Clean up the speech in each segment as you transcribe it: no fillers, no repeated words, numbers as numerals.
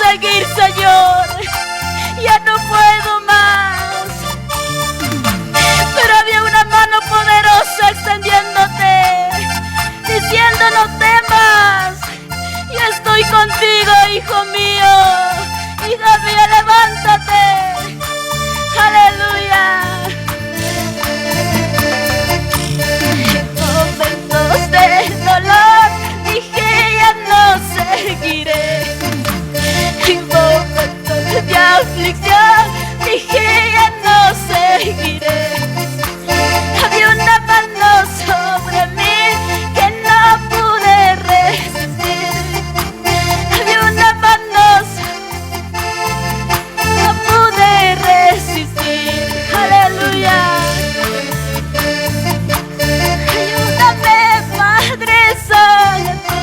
seguir, Señor. Ya no puedo más. Pero había una mano poderosa extendiéndote, diciendo: no temas, yo estoy contigo, hijo mío. Hija mía, levántate. Aleluya. Momentos de dolor dije: ya no seguiré. En momentos de aflicción dije: ya no seguiré. Había una mano sobre mí que no pude resistir. Había una mano, no pude resistir. Aleluya. Ayúdame, Padre Santo.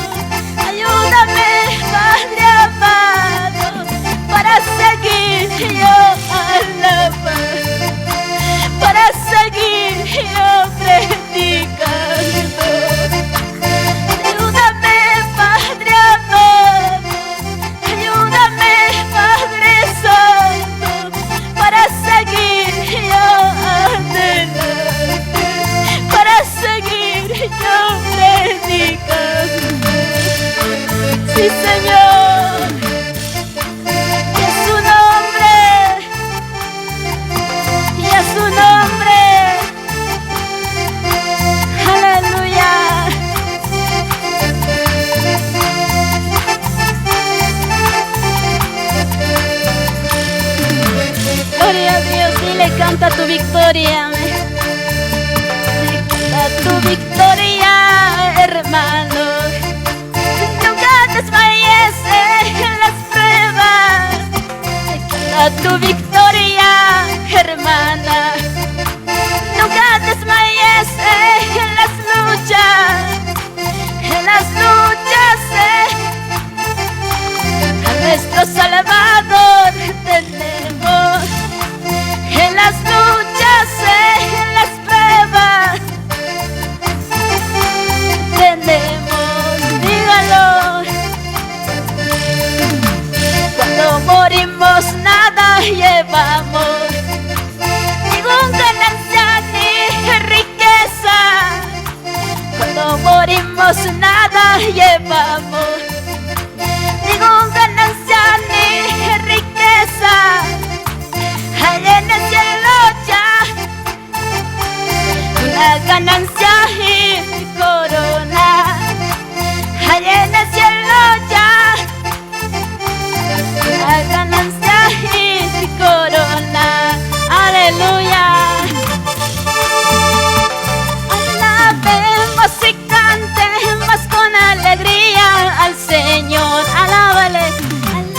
Ayúdame, Padre amado, para seguir yo alabando, para seguir yo predicando. Ayúdame, Padre amado, ayúdame, Padre Santo, para seguir yo adelante, para seguir yo predicando. Sí, Señor, y a su nombre, y a su nombre. Aleluya. Gloria a Dios, dile: canta tu victoria. Canta tu victoria, hermano. Nunca desmayes en las pruebas. Canta tu victoria, hermana. Nunca desmayes en las luchas. En las luchas, a nuestro Salvador tenemos. En las luchas, en las pruebas tenemos. Dígalo. Cuando morimos nada llevamos, ningún ganancia ni riqueza. Cuando morimos nada llevamos, ningún ganancia ni riqueza. Allá en el cielo ya la ganancia y corona. Allá en el cielo ya la ganancia y corona. Aleluya. Alabemos y cantemos con alegría al Señor. Alábale.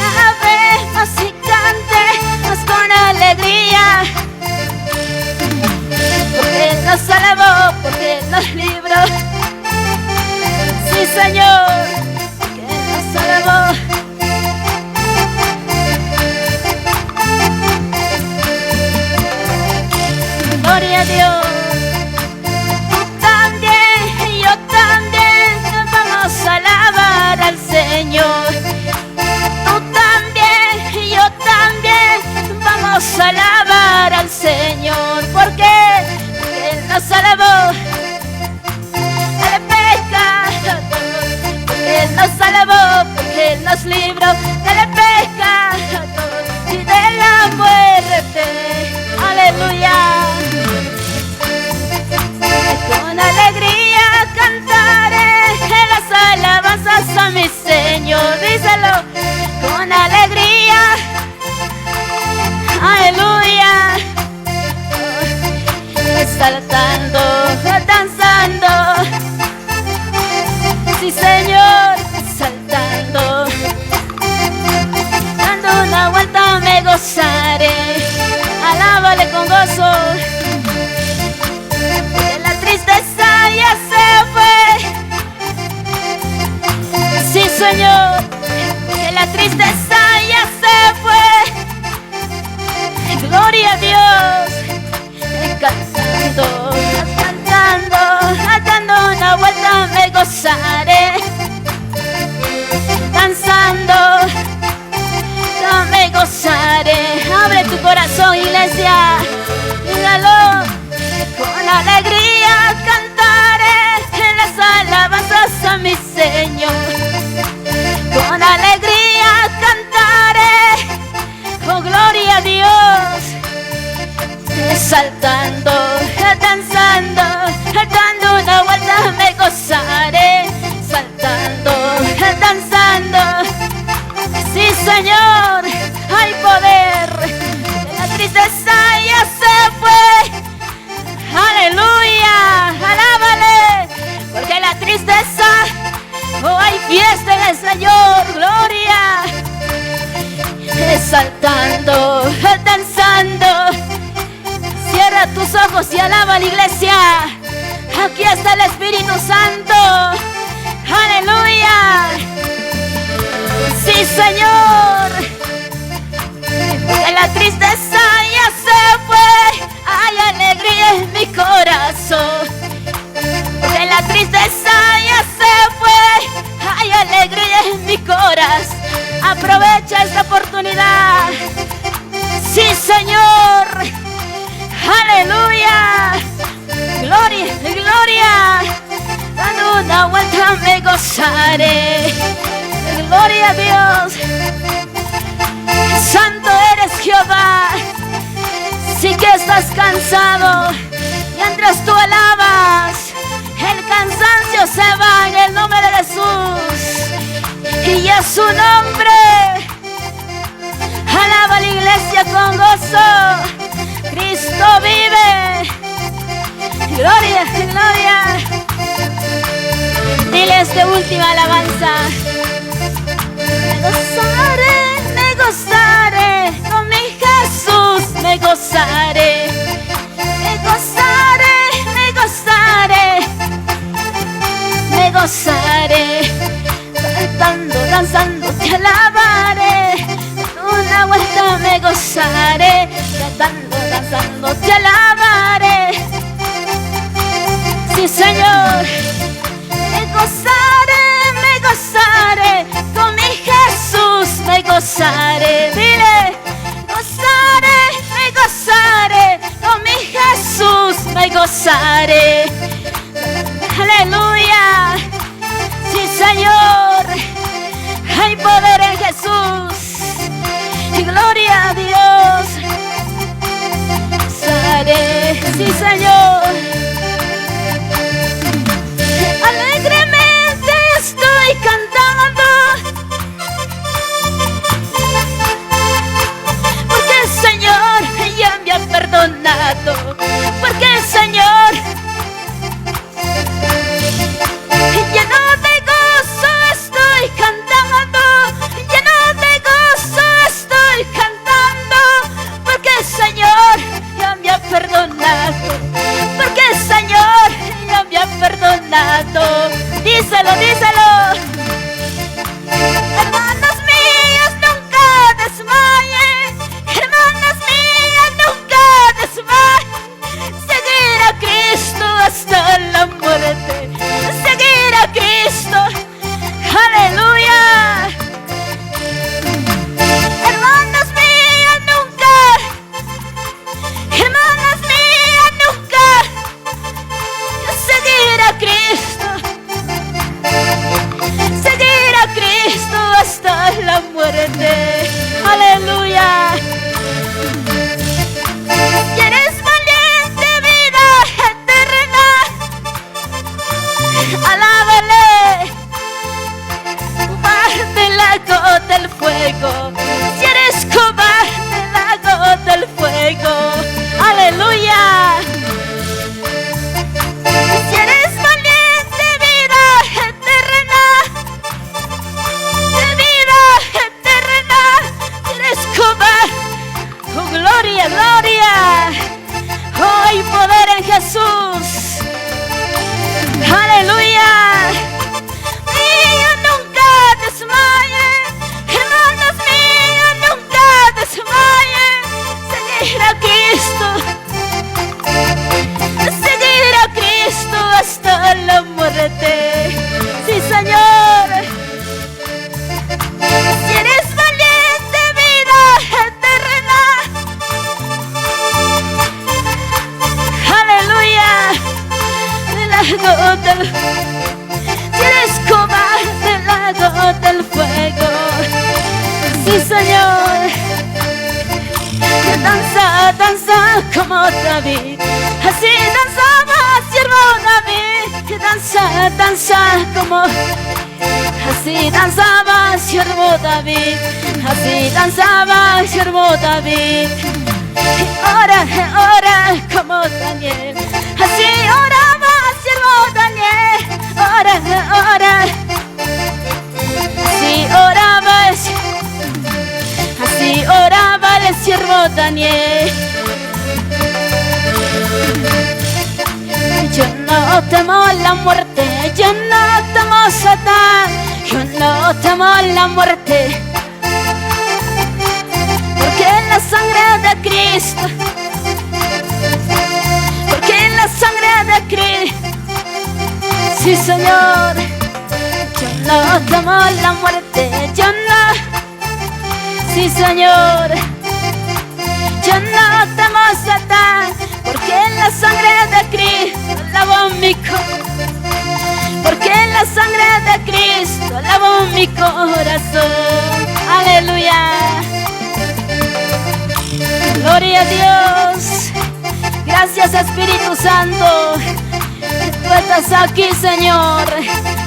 Alabemos y cantemos con alegría, porque Él nos salvó, porque Él nos libró. Sí, Señor, porque Él nos salvó. Gloria a Dios. Tú también, yo también vamos a alabar al Señor. Tú también, yo también vamos a alabar al Señor. ¿Por qué? Porque Él nos salvó del pecado, porque Él nos salvó, porque Él nos libró del pecado y de la muerte. Aleluya. Con alegría cantaré las alabanzas a mi Señor. Díselo. Con alegría. Aleluya. Saltando, danzando. Sí, Señor, saltando. Dando una vuelta me gozaré. Alábale con gozo. Porque la tristeza ya se fue. Sí, Señor, que la tristeza ya se fue. Gloria a Dios. Cantando, cantando, dando una vuelta me gozaré. Danzando, corazón, iglesia. Dígalo. Con alegría cantaré en las alabanzas a mi Señor. Con alegría cantaré, oh gloria a Dios. Saltando, danzando, dando una vuelta me gozaré. Saltando, danzando, sí Señor, hay poder. La tristeza ya se fue. Aleluya, alábale, porque la tristeza, oh, hay fiesta en el Señor, gloria. Saltando, danzando, cierra tus ojos y alaba a la iglesia. Aquí está el Espíritu Santo, aleluya. Sí Señor, porque la tristeza ya se fue. Hay alegría en mi corazón, porque la tristeza ya se fue. Hay alegría en mi corazón. Aprovecha esta oportunidad. Sí Señor, aleluya, gloria, gloria. Dando una vuelta me gozaré. Gloria a Dios. Santo eres Jehová. Si que estás cansado, mientras tú alabas, el cansancio se va en el nombre de Jesús. Y a su nombre, alaba a la iglesia con gozo. Cristo vive. Gloria, gloria. Dile esta última alabanza. Me gozaré, con mi Jesús me gozaré. Me gozaré, me gozaré, me gozaré. Cantando, danzando, te alabaré. Una vuelta me gozaré. Cantando, danzando, te alabaré. Sí, Señor. Me gozaré, con mi Jesús me gozaré. Dile, me gozaré, con mi Jesús me gozaré. Aleluya. Sí, Señor, hay poder en Jesús. Y gloria a Dios. Gozaré, sí, Señor. Alegremente estoy cantando, porque el Señor ya me ha perdonado, porque el Señor Danza, danza como David, así danzaba siervo David. Danza, danza como, así danzaba siervo David, así danzaba siervo David. Ora, ora como Daniel, así oraba siervo Daniel. Ora, ora, así oraba, así oraba el siervo Daniel. Yo no temo la muerte, yo no temo Satán, yo no temo la muerte, porque en la sangre de Cristo, porque en la sangre de Cristo, sí Señor. Yo no temo la muerte, yo no, sí Señor. Yo no temo Satán, porque en la sangre de Cristo lavó mi corazón, porque en la sangre de Cristo lavó mi corazón. Aleluya. Gloria a Dios. Gracias Espíritu Santo, tú estás aquí, Señor.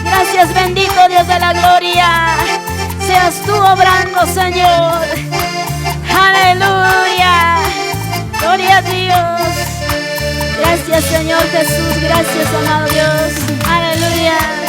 Gracias, bendito Dios de la gloria. Seas tú obrando, Señor. Aleluya. Gloria a Dios. Gracias, Señor Jesús. Gracias, amado Dios. Aleluya.